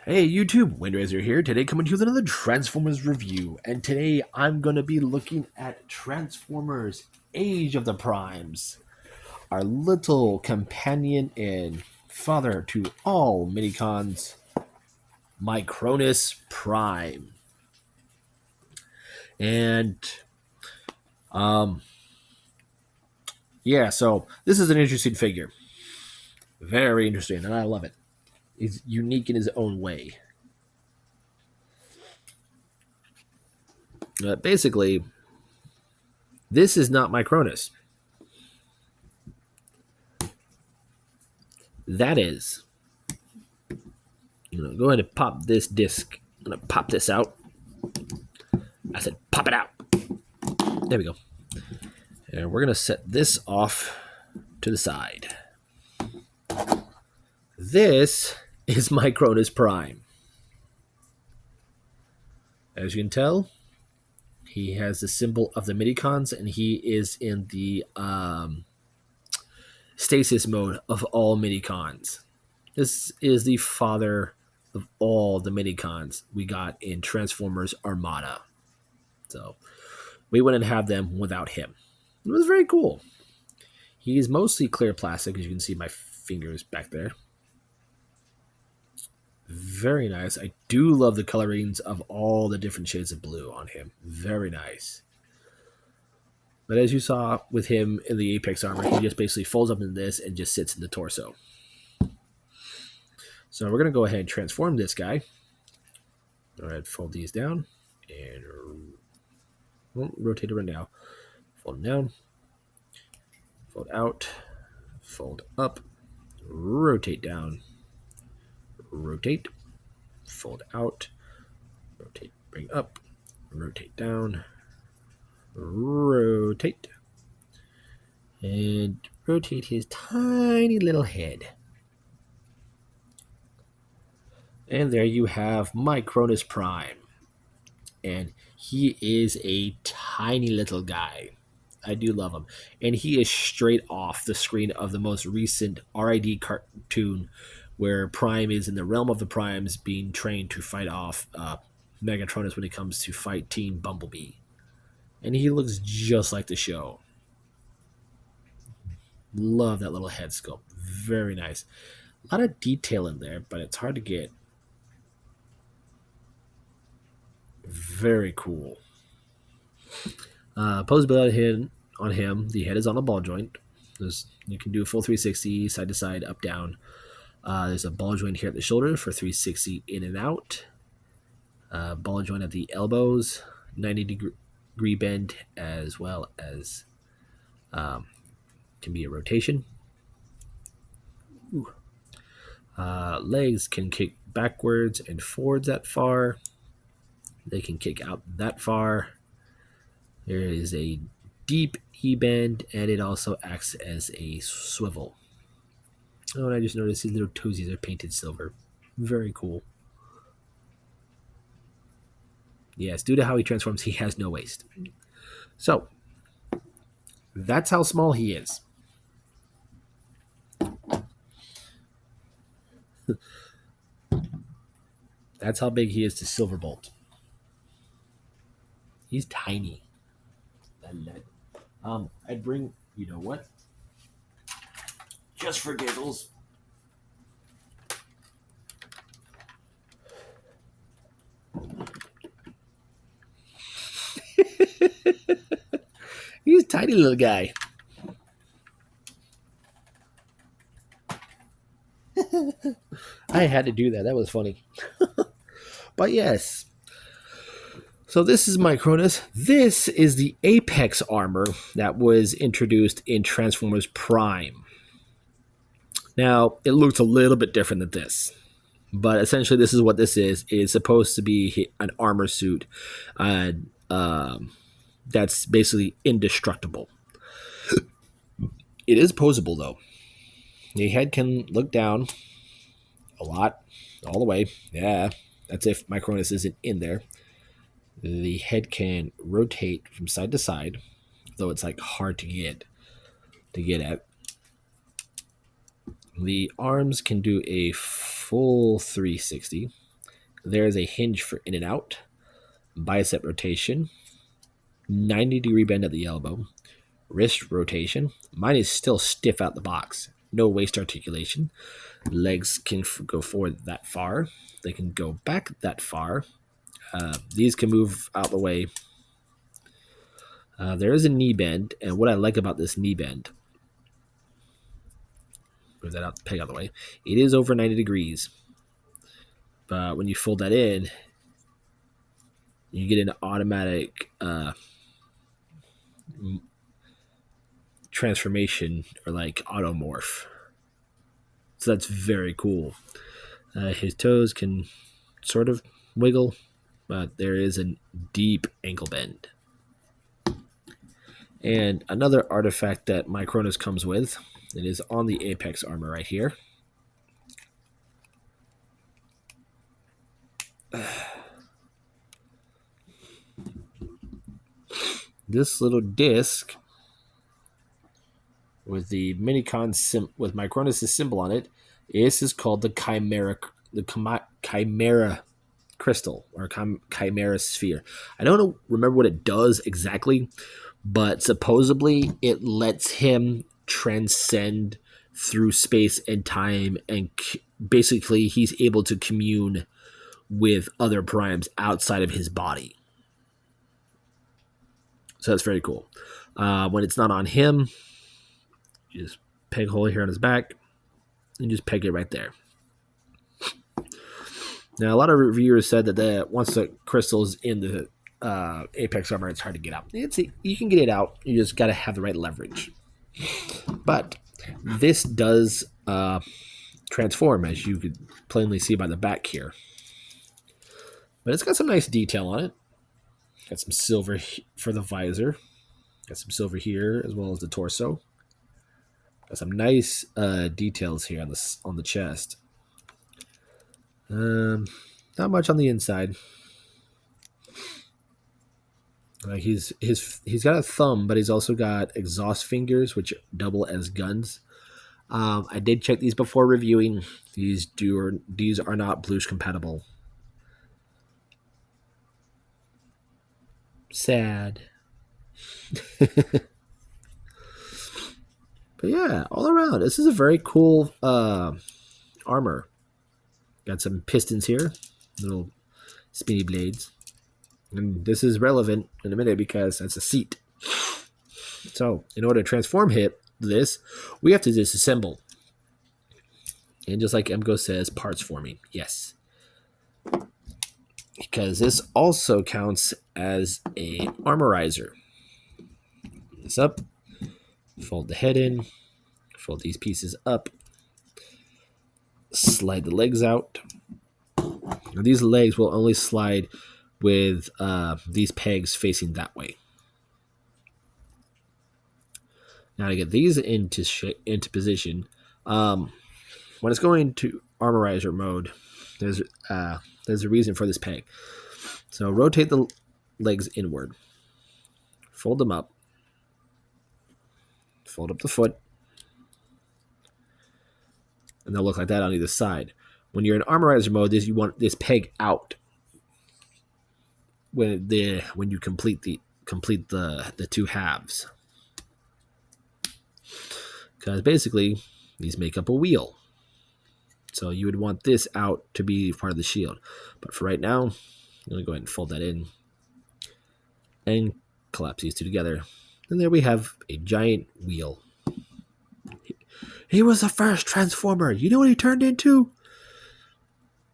Hey YouTube, Windraiser here. Today coming to you with another Transformers review. And today I'm going to be looking at Transformers Age of the Primes. Our little companion and father to all Minicons, Micronus Prime. And, um, yeah, so this is an interesting figure. Very interesting, and I love it. He's unique in his own way. Basically, this is not Micronus. That is. I'm going to go ahead and pop this disc. I'm going to pop this out. I said pop it out. There we go. And we're going to set this off to the side. This is Micronus Prime. As you can tell, he has the symbol of the Minicons, and he is in the stasis mode of all Minicons. This is the father of all the Minicons we got in Transformers Armada. So we wouldn't have them without him. It was very cool. He's mostly clear plastic, as you can see my fingers back there. Very nice. I do love the colorings of all the different shades of blue on him. Very nice. But as you saw with him in the Apex armor, he just basically folds up into this and just sits in the torso. So we're going to go ahead and transform this guy. Go ahead, fold these down. And rotate it right now. Fold down. Fold out. Fold up. Rotate down. Rotate, fold out, rotate, bring up, rotate down, rotate, and rotate his tiny little head. And there you have Micronus Prime. And he is a tiny little guy. I do love him. And he is straight off the screen of the most recent RID cartoon where Prime is in the realm of the Primes being trained to fight off Megatronus when it comes to fight Team Bumblebee. And he looks just like the show. Love that little head sculpt. Very nice. A lot of detail in there, but it's hard to get. Very cool. Posability on him. The head is on a ball joint. You can do a full 360, side to side, up, down. There's a ball joint here at the shoulder for 360 in and out. Ball joint at the elbows, 90-degree bend, as well as can be a rotation. Legs can kick backwards and forwards that far. They can kick out that far. There is a deep E-bend, and it also acts as a swivel. Oh, and I just noticed his little toesies are painted silver. Very cool. Yes, due to how he transforms, he has no waist. So, that's how small he is. That's how big he is to Silverbolt. He's tiny. I'd bring, you know what? Just for giggles. He's a tiny little guy. I had to do that. That was funny. But yes. So this is Micronus. This is the Apex armor that was introduced in Transformers Prime. Now, it looks a little bit different than this. But essentially, this is what this is. It's supposed to be an armor suit that's basically indestructible. It is posable, though. The head can look down a lot, all the way. Yeah, that's if Micronus isn't in there. The head can rotate from side to side, though it's like hard to get at. The arms can do a full 360. There's a hinge for in and out, bicep rotation, 90-degree bend at the elbow, wrist rotation. Mine is still stiff out the box. No waist articulation. Legs can go forward that far. They can go back that far. These can move out the way. There is a knee bend, and what I like about this knee bend, move that out, peg out the way, it is over 90 degrees. But when you fold that in, you get an automatic transformation or like automorph. So that's very cool. His toes can sort of wiggle, but there is a deep ankle bend. And another artifact that Micronus comes with, it is on the Apex armor right here. This little disc with the Minicon with Micronus' symbol on it, this is called the Chimera crystal or Chimera sphere. I don't remember what it does exactly, but supposedly it lets him transcend through space and time, and basically he's able to commune with other primes outside of his body. So that's very cool. When it's not on him, you just peg a hole here on his back and just peg it right there. Now, a lot of reviewers said that once the crystal's in the Apex armor, it's hard to get out. You can get it out. You just got to have the right leverage. But this does transform, as you could plainly see by the back here. But it's got some nice detail on it. Got some silver for the visor. Got some silver here as well as the torso. Got some nice details here on the chest. Not much on the inside. He's got a thumb, but he's also got exhaust fingers, which double as guns. I did check these before reviewing. These are not Blues compatible. Sad. But yeah, all around, this is a very cool armor. Got some pistons here, little spinny blades. And this is relevant in a minute because that's a seat. So, in order to transform this, we have to disassemble. And just like Emgo says, parts forming. Yes. Because this also counts as a armorizer. This up, fold the head in, fold these pieces up, slide the legs out. Now, these legs will only slide with these pegs facing that way. Now to get these into position, when it's going to armorizer mode, there's a reason for this peg. So rotate the legs inward, fold them up, fold up the foot, and they'll look like that on either side. When you're in armorizer mode, you want this peg out when you complete the two halves, because basically these make up a wheel. So you would want this out to be part of the shield. But for right now, I'm going to go ahead and fold that in and collapse these two together. And there we have a giant wheel. He was the first Transformer. You know what he turned into?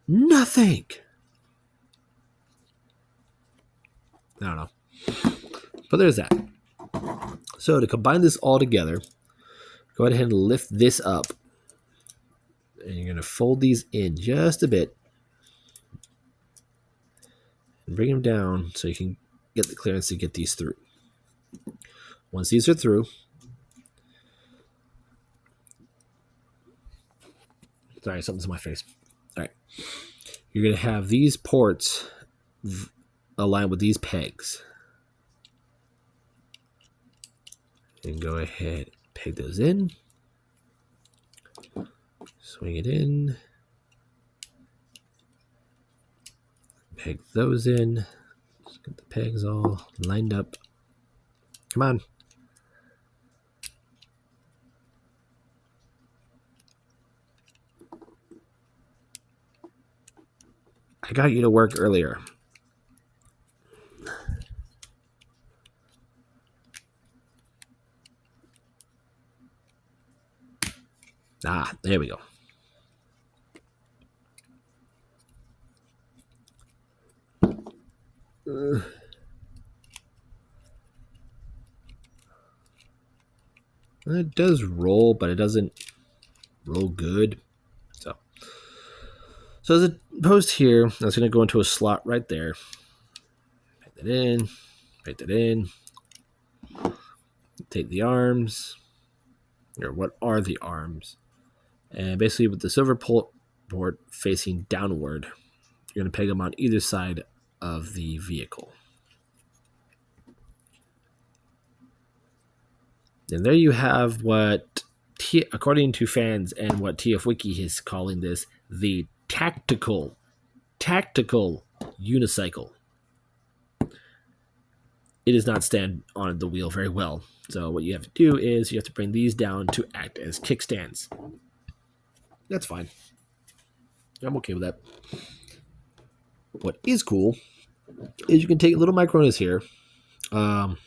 Nothing. I don't know. But there's that. So to combine this all together, go ahead and lift this up. And you're going to fold these in just a bit. And bring them down so you can get the clearance to get these through. Once these are through, sorry, something's in my face. All right. You're going to have these ports aligned with these pegs. And go ahead, peg those in. Swing it in. Peg those in. Just get the pegs all lined up. Come on. I got you to work earlier. Ah, there we go. It does roll, but it doesn't roll good. So as opposed here, that's going to go into a slot right there. Put that in. Put that in. Take the arms. Or what are the arms? And basically with the silver port facing downward, you're going to peg them on either side of the vehicle. And there you have what, according to fans and what TF Wiki is calling this, the tactical unicycle. It does not stand on the wheel very well. So what you have to do is you have to bring these down to act as kickstands. That's fine. I'm okay with that. What is cool is you can take little Micronus here, and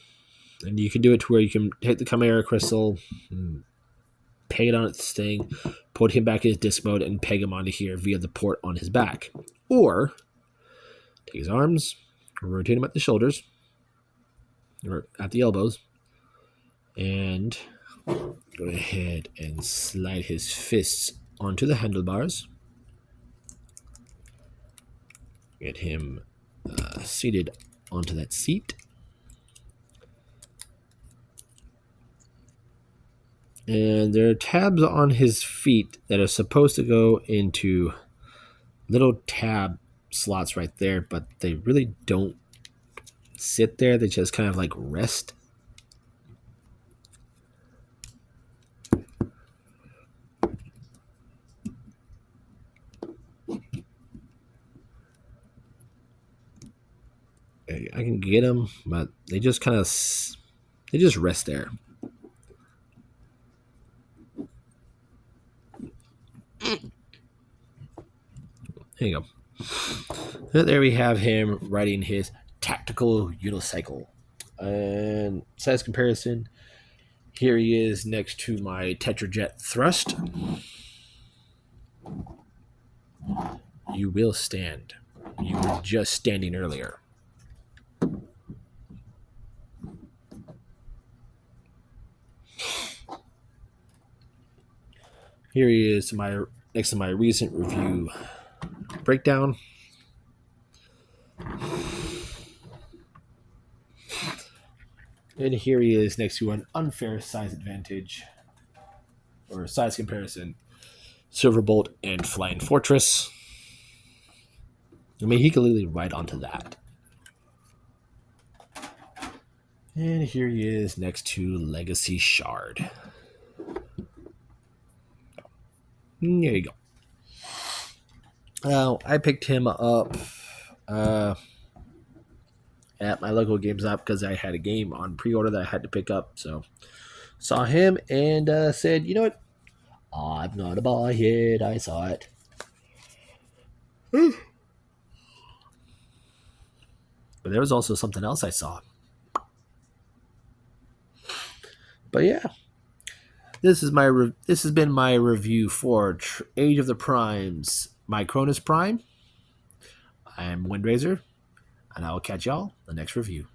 you can do it to where you can take the Chimera Crystal, peg it on its thing, put him back in his disc mode, and peg him onto here via the port on his back. Or take his arms, rotate him at the shoulders, or at the elbows, and go ahead and slide his fists onto the handlebars. Get him seated onto that seat. And there are tabs on his feet that are supposed to go into little tab slots right there, but they really don't sit there. They just kind of like rest. I can get them, but they just kind of rest there. There you go. So there we have him riding his tactical unicycle. And size comparison, here he is next to my Tetrajet Thrust. You will stand. You were just standing earlier. Here he is next to my recent review breakdown. And here he is next to an unfair size advantage, or size comparison, Silverbolt and Flying Fortress. I mean, he could literally ride onto that. And here he is next to Legacy Shard. There you go. I picked him up at my local GameStop because I had a game on pre-order that I had to pick up. So saw him and said, you know what? I'm gonna buy it. I saw it. But there was also something else I saw. But yeah, this has been my review for Age of the Primes, Micronus Prime. I'm Windraiser, and I will catch y'all in the next review.